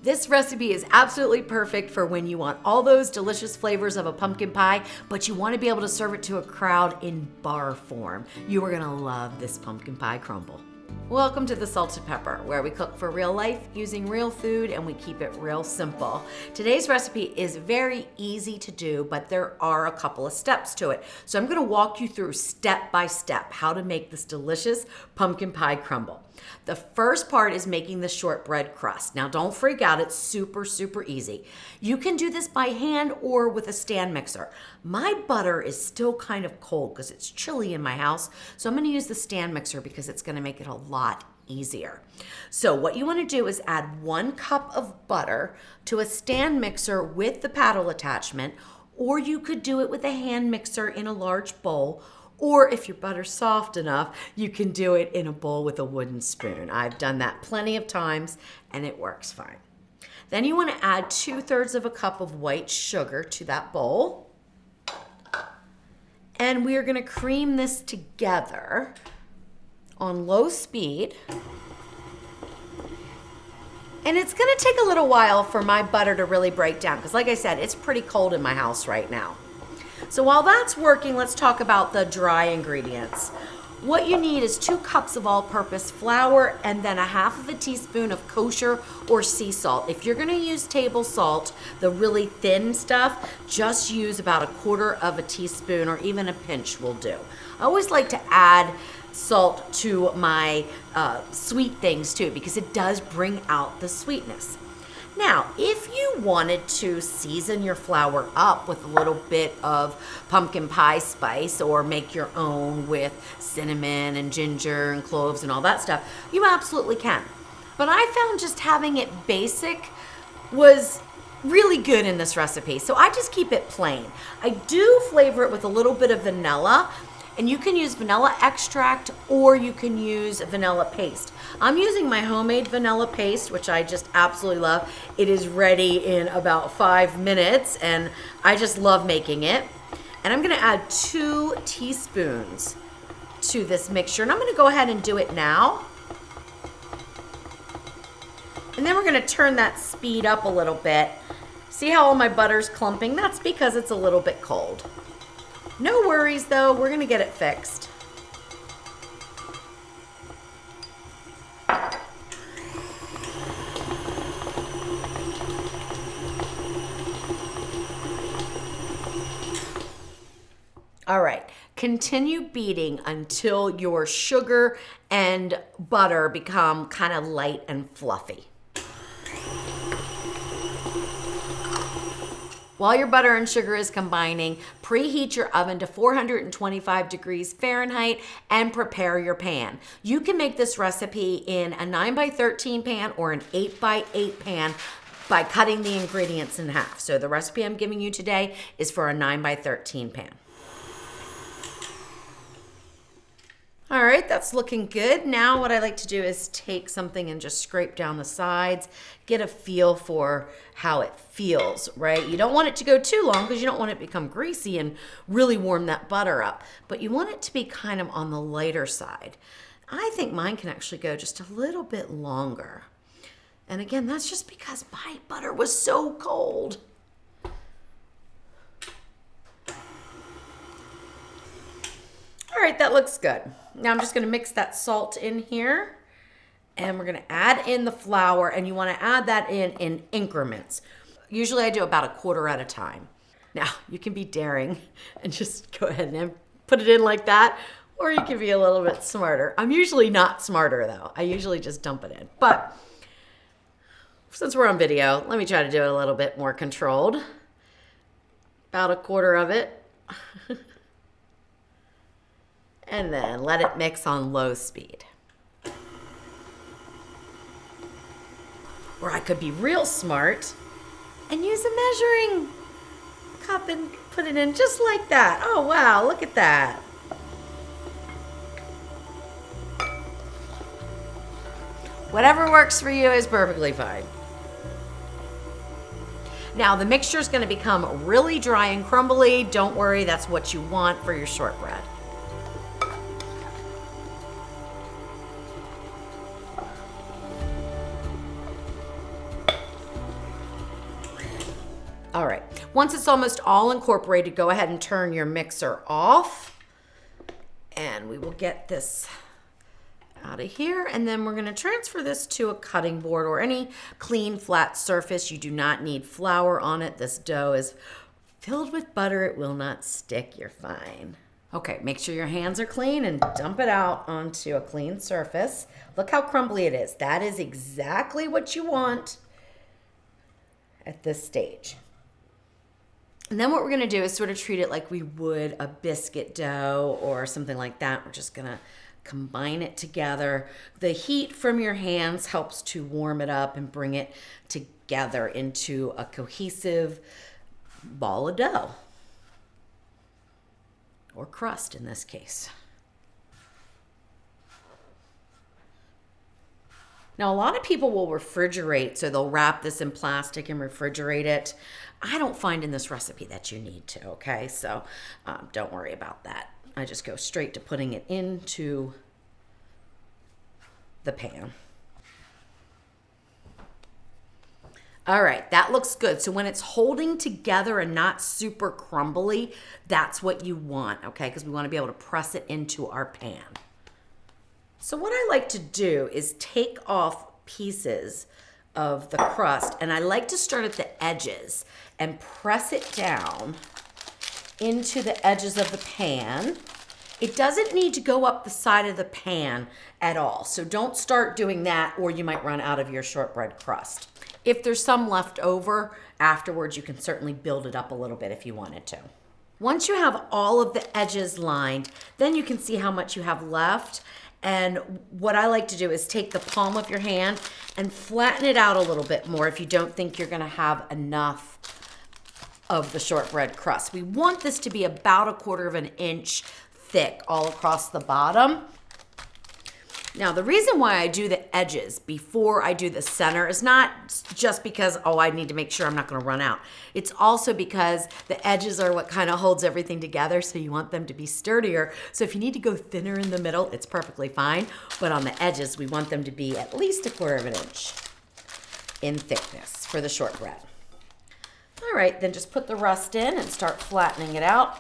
This recipe is absolutely perfect for when you want all those delicious flavors of a pumpkin pie, but you want to be able to serve it to a crowd in bar form. You are gonna love this pumpkin pie crumble. Welcome to the Salted Pepper, where we cook for real life using real food and we keep it real simple. Today's recipe is very easy to do, but there are a couple of steps to it. So I'm gonna walk you through step by step how to make this delicious pumpkin pie crumble. The first part is making the shortbread crust. Now don't freak out, it's super easy. You can do this by hand or with a stand mixer. My butter is still kind of cold because it's chilly in my house, so I'm gonna use the stand mixer because it's gonna make it a lot easier. So what you wanna do is add 1 cup of butter to a stand mixer with the paddle attachment, or you could do it with a hand mixer in a large bowl, or if your butter's soft enough, you can do it in a bowl with a wooden spoon. I've done that plenty of times and it works fine. Then you want to add 2/3 of a cup of white sugar to that bowl. And we are going to cream this together on low speed. And it's going to take a little while for my butter to really break down because like I said, it's pretty cold in my house right now. So while that's working, let's talk about the dry ingredients. What you need is 2 cups of all-purpose flour and then 1/2 teaspoon of kosher or sea salt. If you're gonna use table salt, the really thin stuff, just use about 1/4 teaspoon or even a pinch will do. I always like to add salt to my sweet things too because it does bring out the sweetness. Now, if you wanted to season your flour up with a little bit of pumpkin pie spice or make your own with cinnamon and ginger and cloves and all that stuff, you absolutely can. But I found just having it basic was really good in this recipe, so I just keep it plain. I do flavor it with a little bit of vanilla, and you can use vanilla extract or you can use vanilla paste. I'm using my homemade vanilla paste, which I just absolutely love. It is ready in about 5 minutes and I just love making it. And I'm gonna add 2 teaspoons to this mixture and I'm gonna go ahead and do it now. And then we're gonna turn that speed up a little bit. See how all my butter's clumping? That's because it's a little bit cold. No worries though, we're gonna get it fixed. All right, continue beating until your sugar and butter become kind of light and fluffy. While your butter and sugar is combining, preheat your oven to 425 degrees Fahrenheit and prepare your pan. You can make this recipe in a 9x13 pan or an 8x8 pan by cutting the ingredients in half. So the recipe I'm giving you today is for a 9x13 pan. All right, that's looking good. Now what I like to do is take something and just scrape down the sides, get a feel for how it feels, right? You don't want it to go too long because you don't want it to become greasy and really warm that butter up, but you want it to be kind of on the lighter side. I think mine can actually go just a little bit longer. And again, that's just because my butter was so cold. All right, that looks good. Now I'm just gonna mix that salt in here and we're gonna add in the flour and you wanna add that in increments. Usually I do about 1/4 at a time. Now you can be daring and just go ahead and put it in like that, or you can be a little bit smarter. I'm usually not smarter though. I usually just dump it in. But since we're on video, let me try to do it a little bit more controlled. About 1/4 of it. And then let it mix on low speed. Or I could be real smart and use a measuring cup and put it in just like that. Oh wow, look at that. Whatever works for you is perfectly fine. Now the mixture is going to become really dry and crumbly. Don't worry, that's what you want for your shortbread. All right, once it's almost all incorporated, go ahead and turn your mixer off. And we will get this out of here. And then we're gonna transfer this to a cutting board or any clean, flat surface. You do not need flour on it. This dough is filled with butter. It will not stick, you're fine. Okay, make sure your hands are clean and dump it out onto a clean surface. Look how crumbly it is. That is exactly what you want at this stage. And then what we're gonna do is sort of treat it like we would a biscuit dough or something like that. We're just gonna combine it together. The heat from your hands helps to warm it up and bring it together into a cohesive ball of dough, or crust in this case. Now, a lot of people will refrigerate, so they'll wrap this in plastic and refrigerate it. I don't find in this recipe that you need to, okay? So don't worry about that. I just go straight to putting it into the pan. All right, that looks good. So when it's holding together and not super crumbly, that's what you want, okay? Because we want to be able to press it into our pan. So what I like to do is take off pieces of the crust, and I like to start at the edges and press it down into the edges of the pan. It doesn't need to go up the side of the pan at all. So don't start doing that or you might run out of your shortbread crust. If there's some left over afterwards, you can certainly build it up a little bit if you wanted to. Once you have all of the edges lined, then you can see how much you have left. And what I like to do is take the palm of your hand and flatten it out a little bit more if you don't think you're gonna have enough of the shortbread crust. We want this to be about 1/4 of an inch thick all across the bottom. Now, the reason why I do the edges before I do the center is not just because, oh, I need to make sure I'm not gonna run out. It's also because the edges are what kind of holds everything together, so you want them to be sturdier. So if you need to go thinner in the middle, it's perfectly fine. But on the edges, we want them to be at least 1/4 of an inch in thickness for the shortbread. All right, then just put the rest in and start flattening it out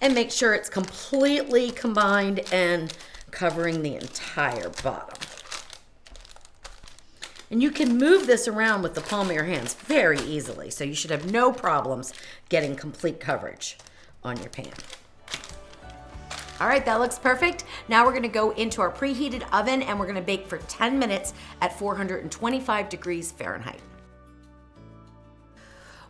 and make sure it's completely combined and covering the entire bottom. And you can move this around with the palm of your hands very easily, so you should have no problems getting complete coverage on your pan. All right, that looks perfect. Now we're gonna go into our preheated oven and we're gonna bake for 10 minutes at 425 degrees Fahrenheit.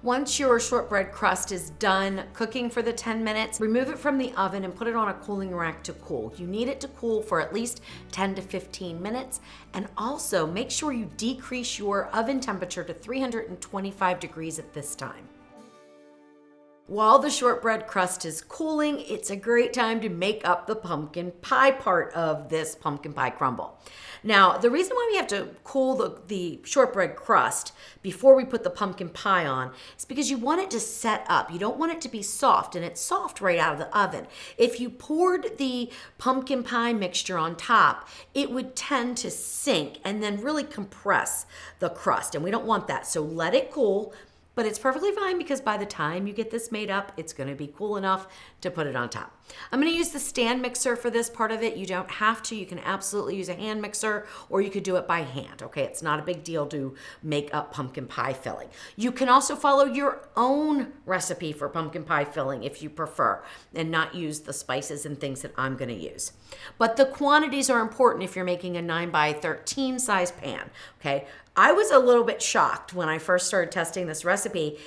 Once your shortbread crust is done cooking for the 10 minutes, remove it from the oven and put it on a cooling rack to cool. You need it to cool for at least 10 to 15 minutes. And also make sure you decrease your oven temperature to 325 degrees at this time. While the shortbread crust is cooling, it's a great time to make up the pumpkin pie part of this pumpkin pie crumble. Now, the reason why we have to cool the shortbread crust before we put the pumpkin pie on is because you want it to set up. You don't want it to be soft, and it's soft right out of the oven. If you poured the pumpkin pie mixture on top, it would tend to sink and then really compress the crust, and we don't want that. So let it cool. But it's perfectly fine because by the time you get this made up, it's gonna be cool enough to put it on top. I'm gonna use the stand mixer for this part of it. You don't have to, you can absolutely use a hand mixer or you could do it by hand, okay? It's not a big deal to make up pumpkin pie filling. You can also follow your own recipe for pumpkin pie filling if you prefer and not use the spices and things that I'm gonna use. But the quantities are important if you're making a 9x13 size pan, okay? I was a little bit shocked when I first started testing this recipe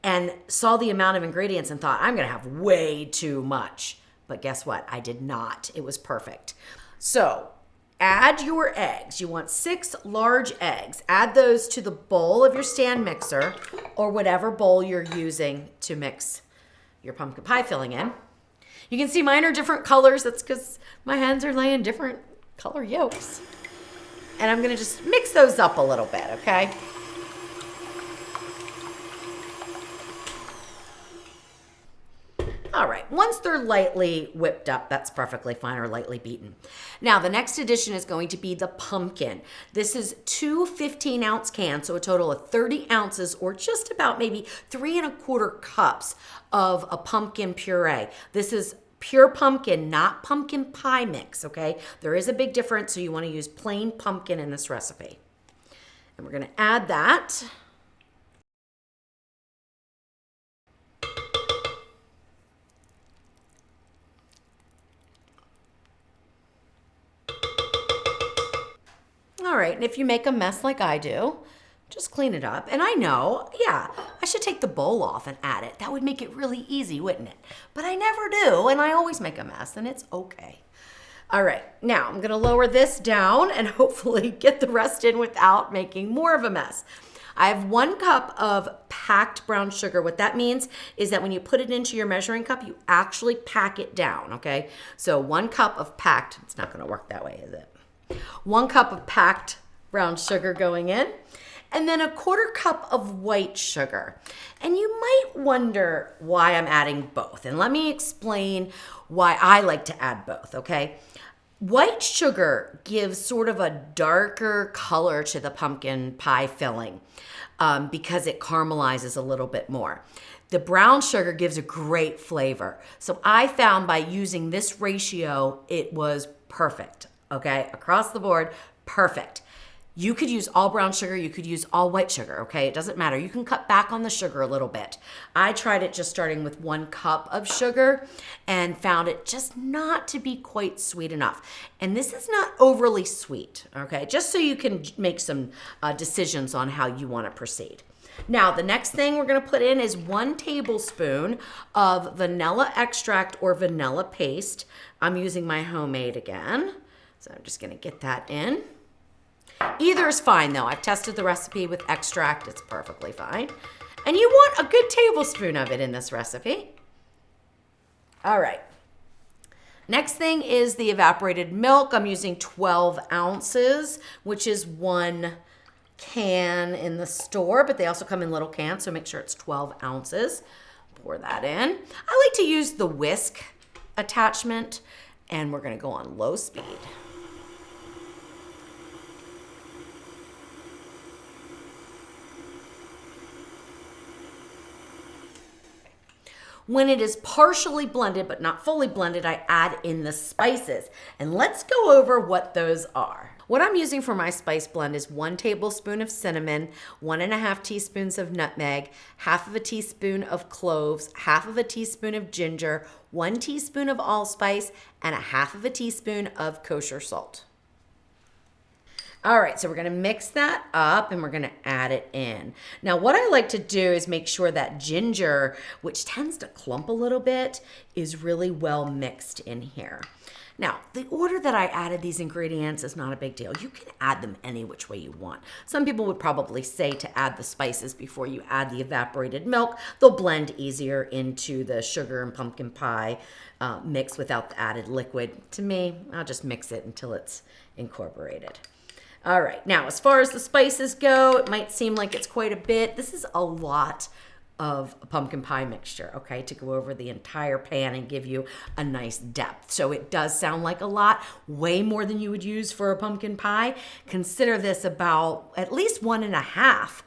and saw the amount of ingredients and thought, I'm gonna have way too much. But guess what? I did not. It was perfect. So add your eggs. You want 6 large eggs. Add those to the bowl of your stand mixer or whatever bowl you're using to mix your pumpkin pie filling in. You can see mine are different colors. That's because my hands are laying different color yolks. And I'm gonna just mix those up a little bit, okay? All right, once they're lightly whipped up, that's perfectly fine, or lightly beaten. Now, the next addition is going to be the pumpkin. This is two 15-ounce cans, so a total of 30 ounces, or just about maybe 3¼ cups of a pumpkin puree. This is pure pumpkin, not pumpkin pie mix, okay? There is a big difference, so you want to use plain pumpkin in this recipe. And we're going to add that. All right, and if you make a mess like I do, just clean it up. And I know, yeah, I should take the bowl off and add it. That would make it really easy, wouldn't it? But I never do, and I always make a mess, and it's okay. All right, now I'm gonna lower this down and hopefully get the rest in without making more of a mess. I have 1 cup of packed brown sugar. What that means is that when you put it into your measuring cup, you actually pack it down, okay? So 1 cup of packed, it's not gonna work that way, is it? 1 cup of packed brown sugar going in, and then 1/4 cup of white sugar. And you might wonder why I'm adding both. And let me explain why I like to add both, okay? White sugar gives sort of a darker color to the pumpkin pie filling because it caramelizes a little bit more. The brown sugar gives a great flavor. So I found by using this ratio, it was perfect. Okay, across the board, perfect. You could use all brown sugar, you could use all white sugar, okay? It doesn't matter. You can cut back on the sugar a little bit. I tried it just starting with 1 cup of sugar and found it just not to be quite sweet enough. And this is not overly sweet, okay? Just so you can make some decisions on how you want to proceed. Now, the next thing we're gonna put in is 1 tablespoon of vanilla extract or vanilla paste. I'm using my homemade again. So I'm just gonna get that in. Either is fine though. I've tested the recipe with extract, it's perfectly fine. And you want a good tablespoon of it in this recipe. All right. Next thing is the evaporated milk. I'm using 12 ounces, which is 1 can in the store, but they also come in little cans, so make sure it's 12 ounces. Pour that in. I like to use the whisk attachment, and we're gonna go on low speed. When it is partially blended, but not fully blended, I add in the spices. And let's go over what those are. What I'm using for my spice blend is 1 tablespoon of cinnamon, 1½ teaspoons of nutmeg, ½ teaspoon of cloves, ½ teaspoon of ginger, 1 teaspoon of allspice, and ½ teaspoon of kosher salt. All right, so we're gonna mix that up and we're gonna add it in. Now, what I like to do is make sure that ginger, which tends to clump a little bit, is really well mixed in here. Now, the order that I added these ingredients is not a big deal. You can add them any which way you want. Some people would probably say to add the spices before you add the evaporated milk. They'll blend easier into the sugar and pumpkin pie mix without the added liquid. To me, I'll just mix it until it's incorporated. All right, now as far as the spices go, it might seem like it's quite a bit. This is a lot of a pumpkin pie mixture, okay, to go over the entire pan and give you a nice depth. So it does sound like a lot, way more than you would use for a pumpkin pie. Consider this about at least 1½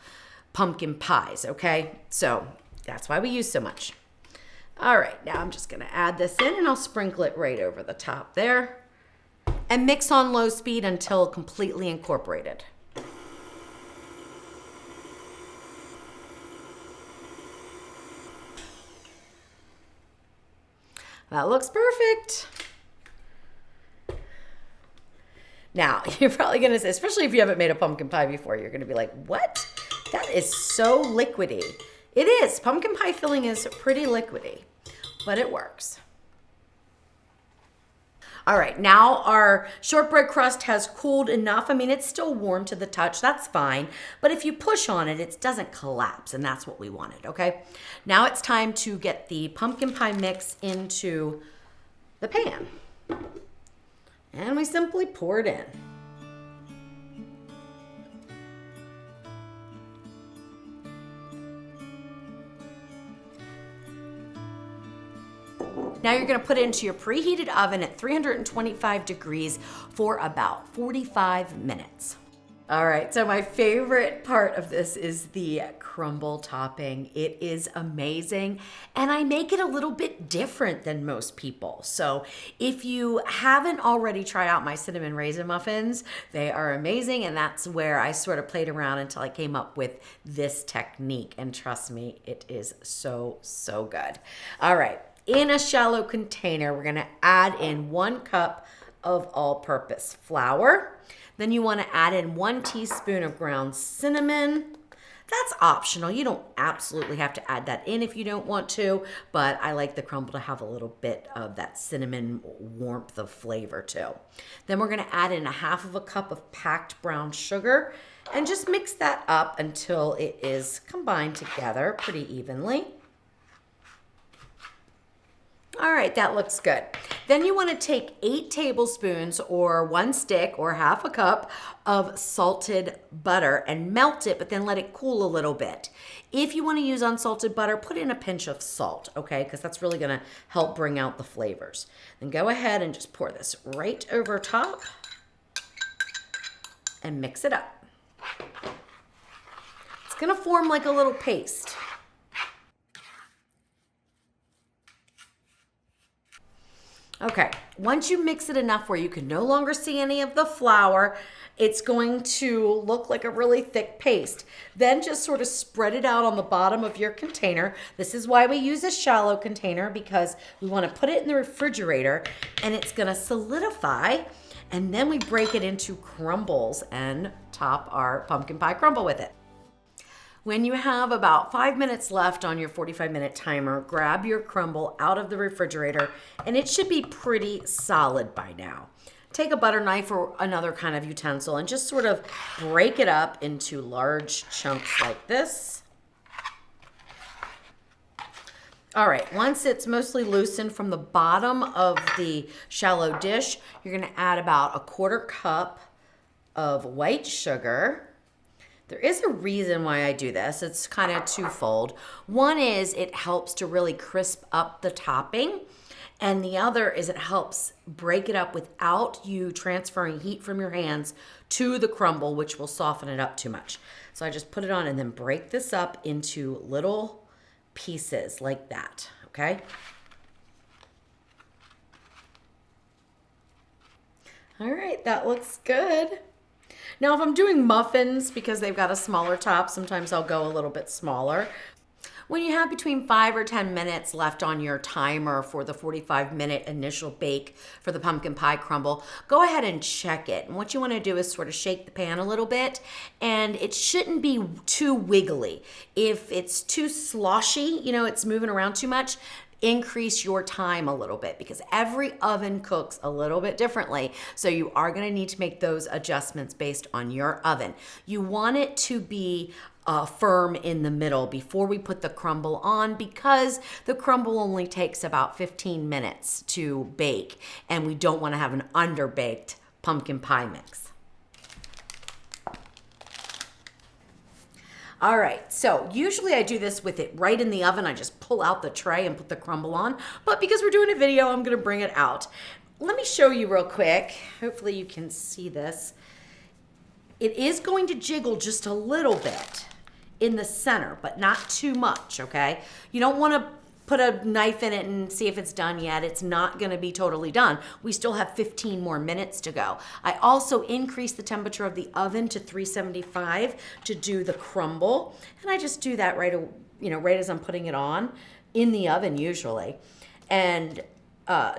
pumpkin pies, okay? So that's why we use so much. All right, now I'm just gonna add this in and I'll sprinkle it right over the top there. And mix on low speed until completely incorporated. That looks perfect. Now, you're probably gonna say, especially if you haven't made a pumpkin pie before, you're gonna be like, what? That is so liquidy. It is, pumpkin pie filling is pretty liquidy, but it works. All right, now our shortbread crust has cooled enough. I mean, it's still warm to the touch, that's fine. But if you push on it, it doesn't collapse, and that's what we wanted, okay? Now it's time to get the pumpkin pie mix into the pan. And we simply pour it in. Now you're gonna put it into your preheated oven at 325 degrees for about 45 minutes. All right, so my favorite part of this is the crumble topping. It is amazing, and I make it a little bit different than most people. So if you haven't already tried out my cinnamon raisin muffins, they are amazing, and that's where I sort of played around until I came up with this technique, and trust me, it is so, so good. All right, in a shallow container, we're gonna add in 1 cup of all-purpose flour. Then you want to add in 1 teaspoon of ground cinnamon. That's optional. You don't absolutely have to add that in if you don't want to, but I like the crumble to have a little bit of that cinnamon warmth of flavor too. Then we're going to add in 1/2 cup of packed brown sugar and just mix that up until it is combined together pretty evenly. All right, that looks good. Then you want to take 8 tablespoons or 1 stick or 1/2 cup of salted butter and melt it, but then let it cool a little bit. If you want to use unsalted butter, put in a pinch of salt, okay? Because that's really going to help bring out the flavors. Then go ahead and just pour this right over top and mix it up. It's going to form like a little paste. Okay, once you mix it enough where you can no longer see any of the flour, it's going to look like a really thick paste. Then just sort of spread it out on the bottom of your container. This is why we use a shallow container, because we want to put it in the refrigerator and it's going to solidify, and then we break it into crumbles and top our pumpkin pie crumble with it. When you have about 5 minutes left on your 45-minute timer, grab your crumble out of the refrigerator, and it should be pretty solid by now. Take a butter knife or another kind of utensil and just sort of break it up into large chunks like this. All right, once it's mostly loosened from the bottom of the shallow dish, you're gonna add about 1/4 cup of white sugar. There is a reason why I do this. It's kind of twofold. One is it helps to really crisp up the topping, and the other is it helps break it up without you transferring heat from your hands to the crumble, which will soften it up too much. So I just put it on and then break this up into little pieces like that, okay? All right, that looks good. Now, if I'm doing muffins, because they've got a smaller top, sometimes I'll go a little bit smaller. When you have between 5 or 10 minutes left on your timer for the 45-minute initial bake for the pumpkin pie crumble, go ahead and check it. And what you want to do is sort of shake the pan a little bit, and it shouldn't be too wiggly. If it's too sloshy, you know, it's moving around too much, increase your time a little bit, because every oven cooks a little bit differently. So you are going to need to make those adjustments based on your oven. You want it to be firm in the middle before we put the crumble on, because the crumble only takes about 15 minutes to bake, and we don't want to have an underbaked pumpkin pie mix. All right, so usually I do this with it right in the oven. I just pull out the tray and put the crumble on, but because we're doing a video, I'm gonna bring it out. Let me show you real quick. Hopefully you can see this. It is going to jiggle just a little bit in the center, but not too much, okay? You don't wanna put a knife in it and see if it's done yet. It's not gonna be totally done. We still have 15 more minutes to go. I also increased the temperature of the oven to 375 to do the crumble. And I just do that right as I'm putting it on in the oven usually. And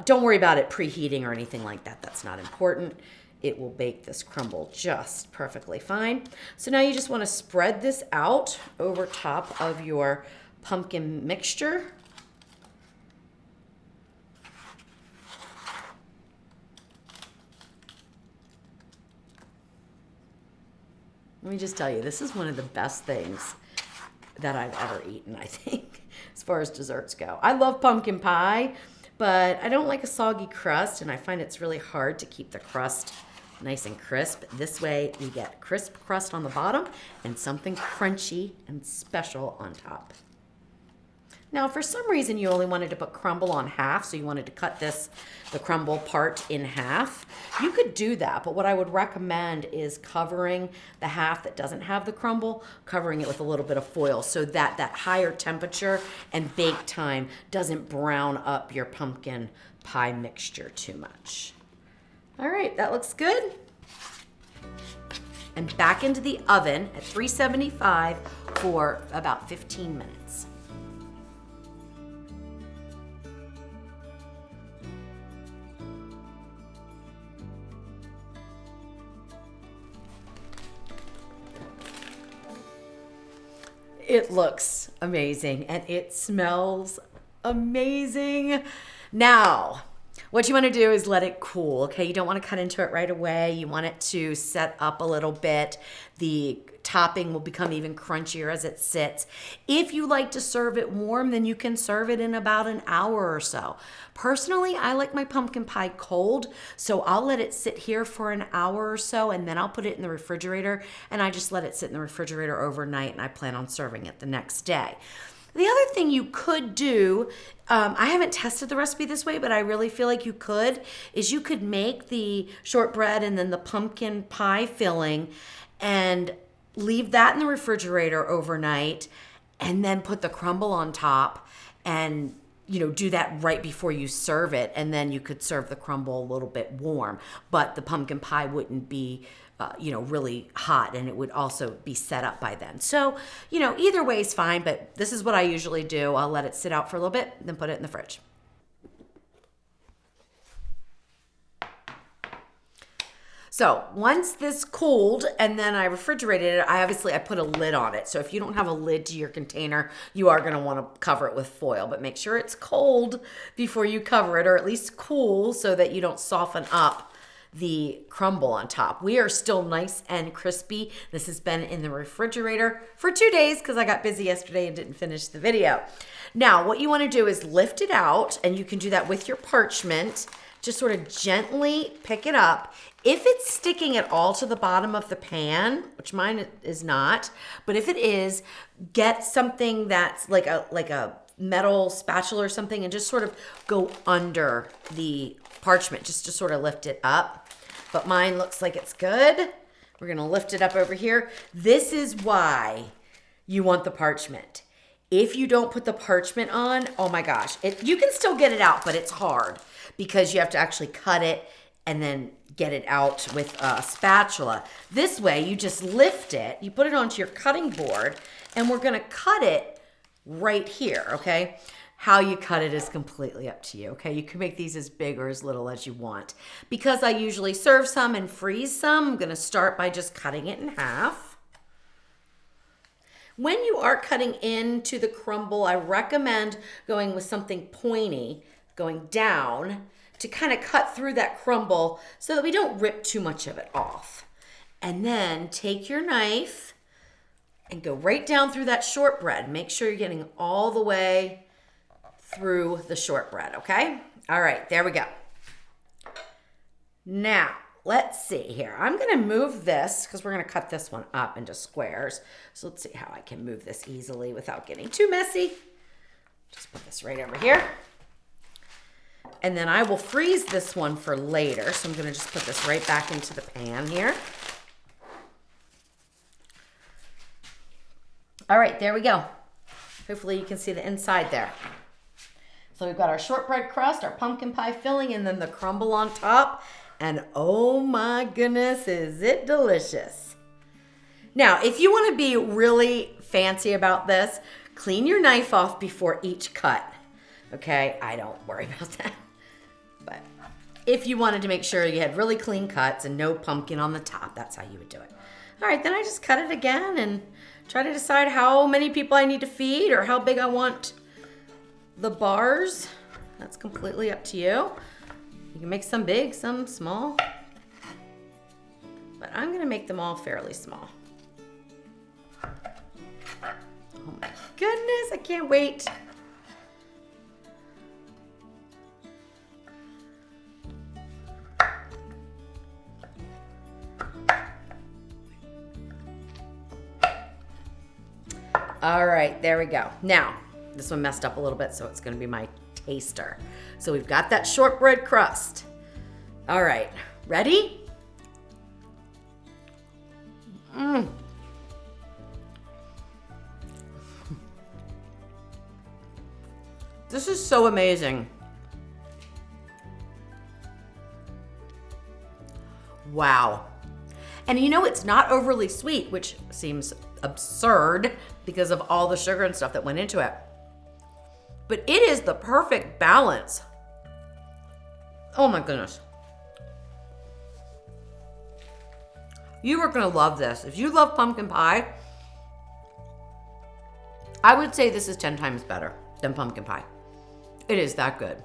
don't worry about it preheating or anything like that. That's not important. It will bake this crumble just perfectly fine. So now you just wanna spread this out over top of your pumpkin mixture. Let me just tell you, this is one of the best things that I've ever eaten, I think, as far as desserts go. I love pumpkin pie, but I don't like a soggy crust, and I find it's really hard to keep the crust nice and crisp. This way, you get crisp crust on the bottom and something crunchy and special on top. Now, if for some reason you only wanted to put crumble on half, so you wanted to cut the crumble part in half, you could do that. But what I would recommend is covering the half that doesn't have the crumble, covering it with a little bit of foil so that that higher temperature and bake time doesn't brown up your pumpkin pie mixture too much. All right, that looks good. And back into the oven at 375 for about 15 minutes. It looks amazing and it smells amazing. Now, what you want to do is let it cool, okay? You don't want to cut into it right away. You want it to set up a little bit. The topping will become even crunchier as it sits. If you like to serve it warm, then you can serve it in about an hour or so. Personally, I like my pumpkin pie cold, so I'll let it sit here for an hour or so, and then I'll put it in the refrigerator, and I just let it sit in the refrigerator overnight, and I plan on serving it the next day. The other thing you could do, I haven't tested the recipe this way, but I really feel like you could, is you could make the shortbread and then the pumpkin pie filling and leave that in the refrigerator overnight and then put the crumble on top and do that right before you serve it, and then you could serve the crumble a little bit warm, but the pumpkin pie wouldn't be really hot, and it would also be set up by then. So, either way is fine, but this is what I usually do. I'll let it sit out for a little bit, then put it in the fridge. So once this cooled and then I refrigerated it, I put a lid on it. So if you don't have a lid to your container, you are gonna wanna cover it with foil, but make sure it's cold before you cover it, or at least cool so that you don't soften up the crumble on top. We are still nice and crispy. This has been in the refrigerator for 2 days because I got busy yesterday and didn't finish the video. Now, what you wanna do is lift it out, and you can do that with your parchment. Just sort of gently pick it up. If it's sticking at all to the bottom of the pan, which mine is not, but if it is, get something that's like a metal spatula or something and just sort of go under the parchment just to sort of lift it up. But mine looks like it's good. We're gonna lift it up over here. This is why you want the parchment. If you don't put the parchment on, oh my gosh, you can still get it out, but it's hard because you have to actually cut it and then get it out with a spatula. This way, you just lift it, you put it onto your cutting board, and we're gonna cut it right here, okay? How you cut it is completely up to you, okay? You can make these as big or as little as you want. Because I usually serve some and freeze some, I'm gonna start by just cutting it in half. When you are cutting into the crumble, I recommend going with something pointy, going down, to kind of cut through that crumble so that we don't rip too much of it off. And then take your knife and go right down through that shortbread. Make sure you're getting all the way through the shortbread, okay? All right, there we go. Now, let's see here. I'm gonna move this because we're gonna cut this one up into squares. So let's see how I can move this easily without getting too messy. Just put this right over here. And then I will freeze this one for later. So I'm gonna just put this right back into the pan here. All right, there we go. Hopefully you can see the inside there. So we've got our shortbread crust, our pumpkin pie filling, and then the crumble on top. And oh my goodness, is it delicious. Now, if you wanna be really fancy about this, clean your knife off before each cut. Okay, I don't worry about that. But if you wanted to make sure you had really clean cuts and no pumpkin on the top, that's how you would do it. All right, then I just cut it again and try to decide how many people I need to feed or how big I want the bars. That's completely up to you. You can make some big, some small. But I'm gonna make them all fairly small. Oh my goodness, I can't wait. All right, there we go. Now, This one messed up a little bit, so it's gonna be my taster. So we've got that shortbread crust. All right, ready? This is so amazing. Wow. And you know, it's not overly sweet, which seems absurd because of all the sugar and stuff that went into it. But it is the perfect balance. Oh my goodness. You are gonna love this. If you love pumpkin pie, I would say this is 10 times better than pumpkin pie. It is that good.